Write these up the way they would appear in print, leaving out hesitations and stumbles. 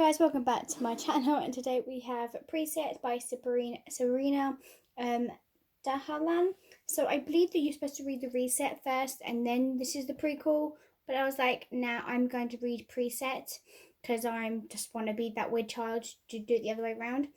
guys, welcome back to my channel, and today we have Preset by Sarina Dahlan. So I believe that you're supposed to read the reset first and then this is the prequel, but I was like, nah, I'm going to read Preset because I just want to be that weird child to do it the other way around.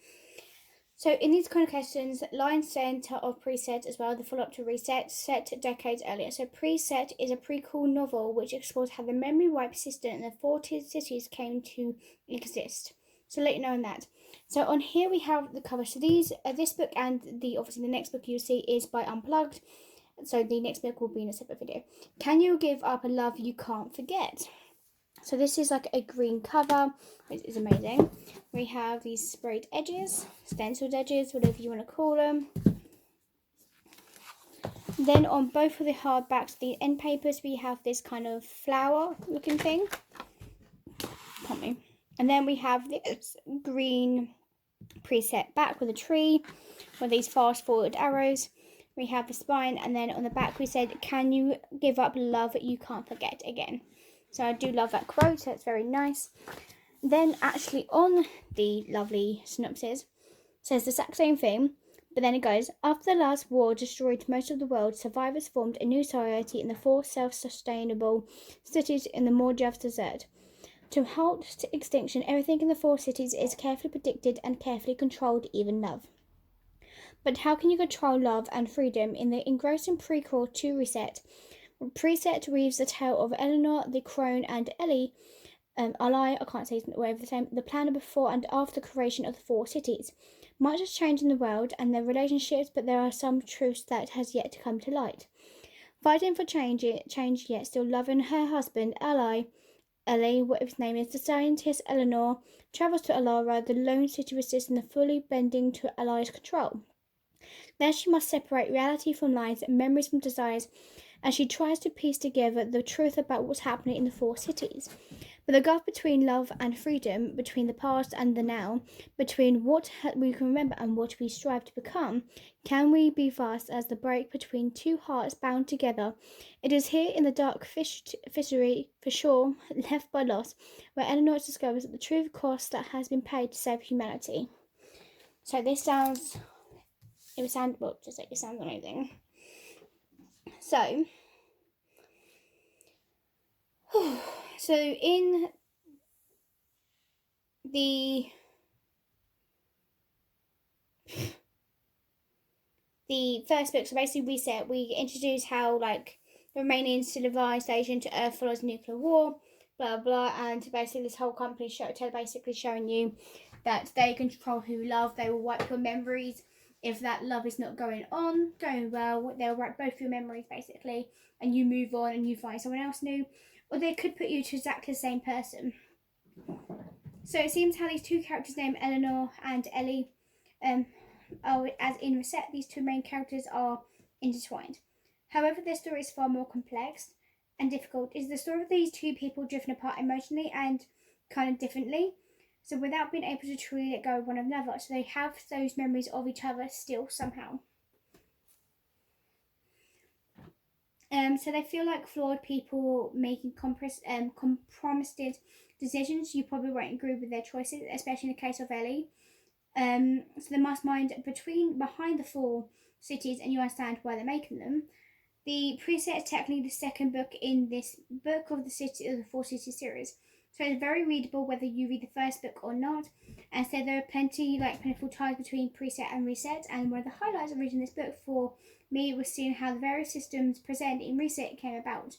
So in these kind of questions, line centre of Preset as well, the follow-up to Reset, set decades earlier. So Preset is a prequel novel which explores how the memory wipe system and the 40 cities came to exist. So let you know on that. So on here we have the cover. So this book and obviously the next book you'll see is by Unplugged. So the next book will be in a separate video. Can you give up a love you can't forget? So this is like a green cover, which is amazing. We have these sprayed edges, stenciled edges, whatever you want to call them. Then on both of the hardbacks, the end papers, we have this kind of flower looking thing. And then we have this green preset back with a tree with these fast forward arrows. We have the spine, and then on the back we said, can you give up love you can't forget again? So I do love that quote, so it's very nice. Then actually on the lovely synopsis, says the exact same thing, but then it goes, after the last war destroyed most of the world, survivors formed a new society in the 4 self-sustainable cities in the Mordjav's desert. To halt to extinction, everything in the 4 cities is carefully predicted and carefully controlled, even love. But how can you control love and freedom? In the engrossing prequel to Reset, Preset weaves the tale of Eleanor, the crone, and Ellie, I can't say his name, the planner before and after the creation of the 4 cities. Much has changed in the world and their relationships, but there are some truths that has yet to come to light. Fighting for change yet still loving her husband, Ellie, whatever his name is, the scientist Eleanor, travels to Alara, the lone city resisting the fully bending to Ellie's control. There she must separate reality from lies and memories from desires, as she tries to piece together the truth about what's happening in the 4 cities. But the gulf between love and freedom, between the past and the now, between what we can remember and what we strive to become, can we be vast as the break between 2 hearts bound together. It is here in the dark fishery, for sure, left by loss, where Eleanor discovers the true cost that has been paid to save humanity. So this sounds, it sounds amazing. So in the first book, so basically Reset, we introduce how like the remaining civilization to Earth follows nuclear war, blah blah, and basically this whole company basically showing you that they control who you love. They will wipe your memories. If that love is not going well, they'll wipe both your memories basically, and you move on and you find someone else new, or they could put you to exactly the same person. So it seems how these 2 characters named Eleanor and Ellie, as in Reset, these 2 main characters are intertwined. However, their story is far more complex and difficult. It's the story of these 2 people drifting apart emotionally and kind of differently, so without being able to truly let go of one another. So they have those memories of each other still somehow. So they feel like flawed people making compromised decisions. You probably won't agree with their choices, especially in the case of Ellie. So they must mind behind the 4 cities, and you understand why they're making them. The Preset is technically the second book in this book of the 4 cities series. So it's very readable whether you read the first book or not. And so there are plentiful ties between Preset and Reset. And one of the highlights of reading this book for me was seeing how the various systems present in Reset came about.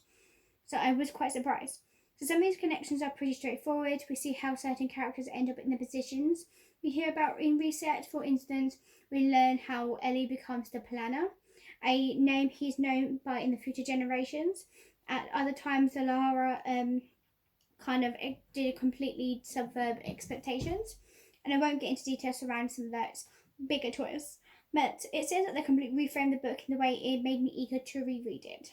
So I was quite surprised. So some of these connections are pretty straightforward. We see how certain characters end up in the positions we hear about in Reset. For instance, we learn how Ellie becomes the planner, a name he's known by in the future generations. At other times, Alara kind of did completely subvert expectations, and I won't get into details around some of those bigger twists, but it says that they completely reframed the book in the way it made me eager to reread it.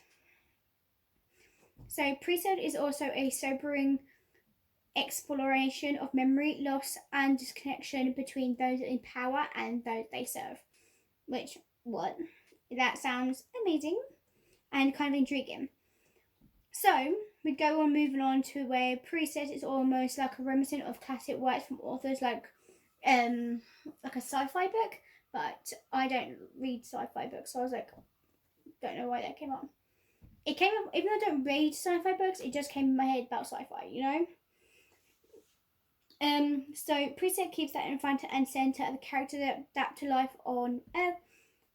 So Preset is also a sobering exploration of memory loss and disconnection between those in power and those they serve. That sounds amazing and kind of intriguing. So we go on moving on to where Preset is almost like a reminiscent of classic works from authors like a sci-fi book, but I don't read sci-fi books, so I was like, don't know why that came up. It came up, even though I don't read sci-fi books, it just came in my head about sci-fi, you know? So Preset keeps that in front and center of the characters that adapt to life on Earth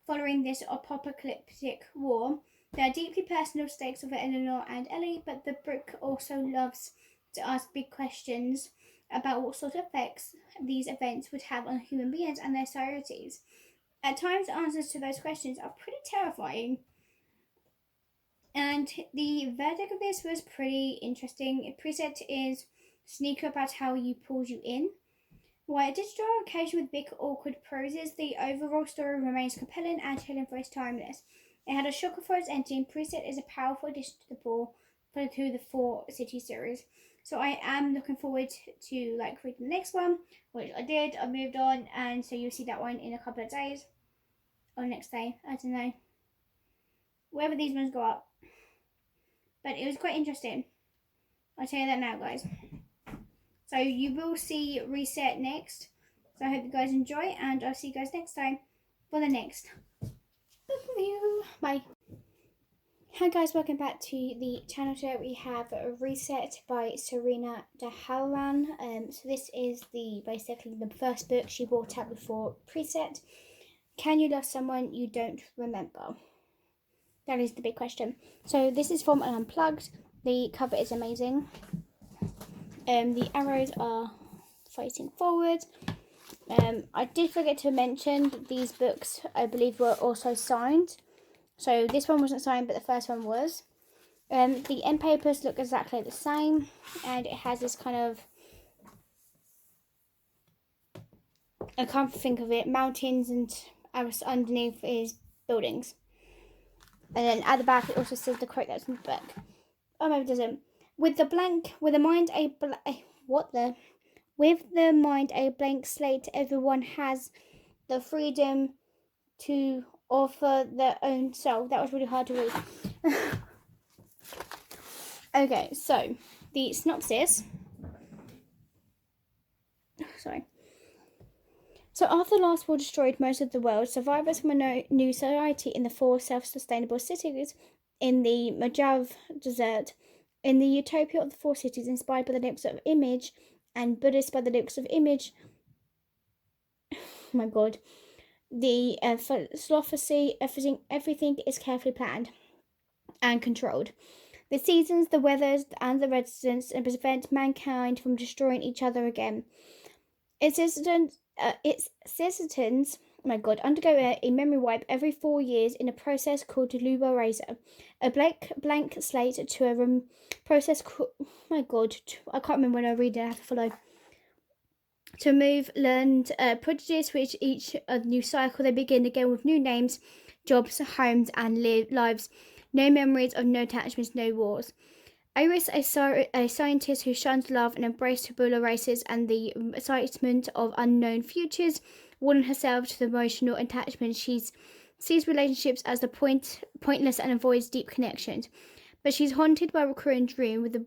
following this apocalyptic war. There are deeply personal stakes of Eleanor and Ellie, but the book also loves to ask big questions about what sort of effects these events would have on human beings and their societies. At times, answers to those questions are pretty terrifying. And the verdict of this was pretty interesting. Preset is sneaky about how he pulls you in. While it did draw on occasion with big awkward proses, the overall story remains compelling and telling for its timeless. It had a shocker for its ending. Preset is a powerful addition to the Four City series. So I am looking forward to reading the next one, which I did. I moved on, and so you'll see that one in a couple of days. Or next day, I don't know. Wherever these ones go up. But it was quite interesting. I'll tell you that now, guys. So you will see Reset next. So I hope you guys enjoy, and I'll see you guys next time for the next book review. Bye. Hi guys, welcome back to the channel. Today we have Reset by Sarina Dahlan. So this is basically the first book she brought out before Preset. Can you love someone you don't remember? That is the big question. So this is from an Unplugged. The cover is amazing. The arrows are facing forward. I did forget to mention that these books, I believe, were also signed. So this one wasn't signed, but the first one was. The end papers look exactly the same, and it has this kind of, I can't think of it, mountains, and underneath is buildings. And then at the back it also says the quote that's in the book. Oh, maybe it doesn't. With the mind a blank slate, everyone has the freedom to offer their own self. That was really hard to read. Okay, so the synopsis. Sorry. So after the last war destroyed most of the world, survivors from a new society in the four self-sustainable cities in the Mojave Desert, in the utopia of the four cities inspired by the lyrics of Image and Buddhist by the lyrics of Image. Oh my god. The philosophy, everything is carefully planned and controlled. The seasons, the weathers, and the residents prevent mankind from destroying each other again. Its citizens, oh my god, undergo a memory wipe every 4 years in a process called Luba Razor. A blank slate to a process called, oh my god, I can't remember when I read it, I have to follow. To remove learned prodigies, which each new cycle they begin again with new names, jobs, homes, and lives. No memories of no attachments, no wars. Iris, a scientist who shuns love and embraces tabula races and the excitement of unknown futures, warning herself to the emotional attachment. She sees relationships as pointless and avoids deep connections. But she's haunted by a recurring dream, with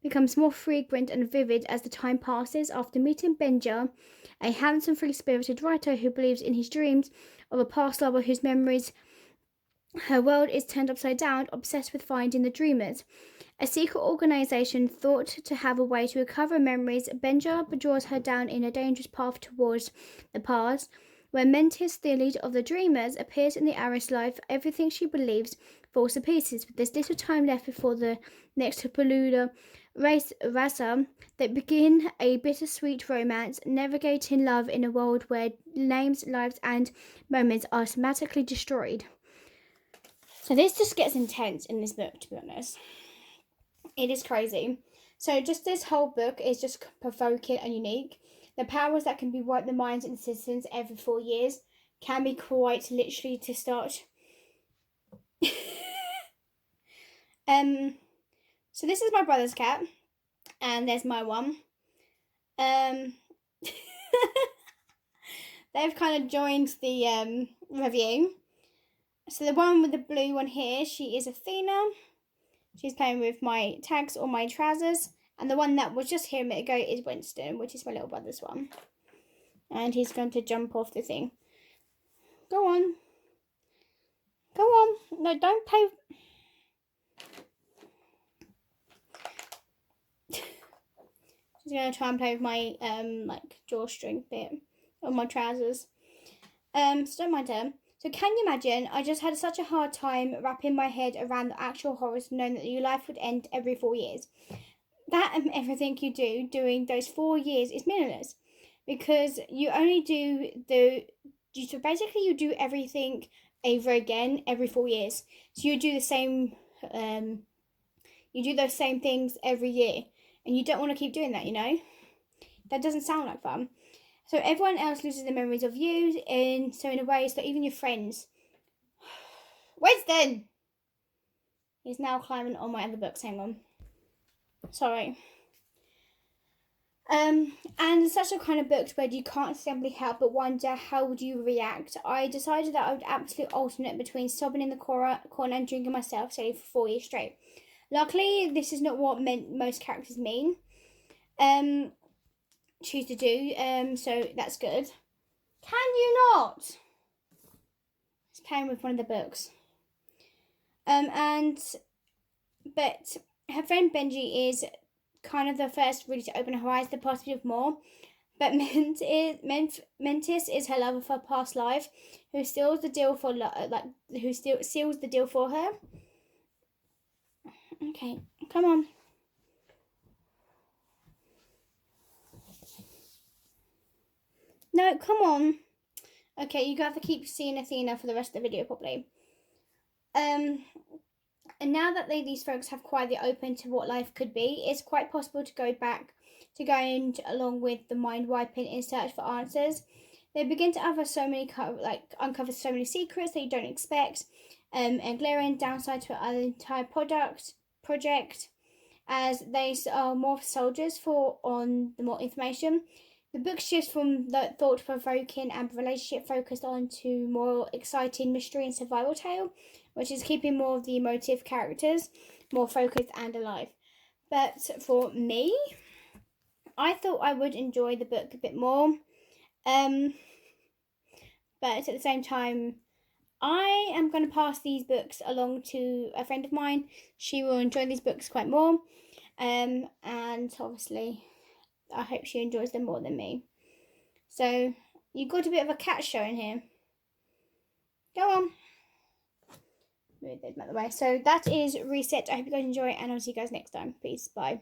becomes more frequent and vivid as the time passes. After meeting Benja, a handsome, free-spirited writer who believes in his dreams of a past lover whose memories her world is turned upside down, obsessed with finding the dreamers. A secret organisation thought to have a way to recover memories, Benja draws her down in a dangerous path towards the past. When Mentis, the leader of the dreamers, appears in the Aris life, everything she believes falls to pieces. With there's little time left before the next Palula Rasa, they begin a bittersweet romance, navigating love in a world where names, lives, and moments are systematically destroyed. So this just gets intense in this book, to be honest. It is crazy. So just this whole book is just provoking and unique. The powers that can be wipe the minds of the citizens every 4 years can be quite literally to start. So this is my brother's cat, and there's my one. They've kind of joined the review. So the one with the blue one here, she is Athena. She's playing with my tags or my trousers. And the one that was just here a minute ago is Winston, which is my little brother's one. And he's going to jump off the thing. Go on. Go on. No, don't play. She's going to try and play with my like drawstring bit on my trousers. So don't mind her. So can you imagine? I just had such a hard time wrapping my head around the actual horrors of knowing that your life would end every 4 years. That and everything you do during those 4 years is meaningless, because you only do so basically you do everything over again every 4 years. So you do the same, you do those same things every year, and you don't want to keep doing that. That doesn't sound like fun. So everyone else loses their memories of you, and so in a way, it's that even your friends. Winston! He's now climbing on my other books. Hang on. Sorry. And it's such a kind of books where you can't simply help but wonder how would you react. I decided that I would absolutely alternate between sobbing in the corner and drinking myself silly for 4 years straight. Luckily, this is not what most characters mean. Choose to do. So that's good. Can you not? It's playing with one of the books. But her friend Benji is kind of the first really to open her eyes to the possibility of more. But Mentis is her love of her past life, who seals the deal for seals the deal for her. Okay, come on. No, come on. Okay, you have to keep seeing Athena for the rest of the video, probably. And now that these folks have quietly opened to what life could be, it's quite possible to go back to going along with the mind wiping in search for answers. They begin to uncover so many secrets that you don't expect, and glaring downside to an entire project, as they are more soldiers on the more information. The book shifts from the thought-provoking and relationship-focused on to more exciting mystery and survival tale, which is keeping more of the emotive characters more focused and alive. But for me, I thought I would enjoy the book a bit more. But at the same time, I am going to pass these books along to a friend of mine. She will enjoy these books quite more. And obviously, I hope she enjoys them more than me. So, you got a bit of a cat show in here. Go on. Move those out of the way. So, that is Reset. I hope you guys enjoy it, and I'll see you guys next time. Peace. Bye.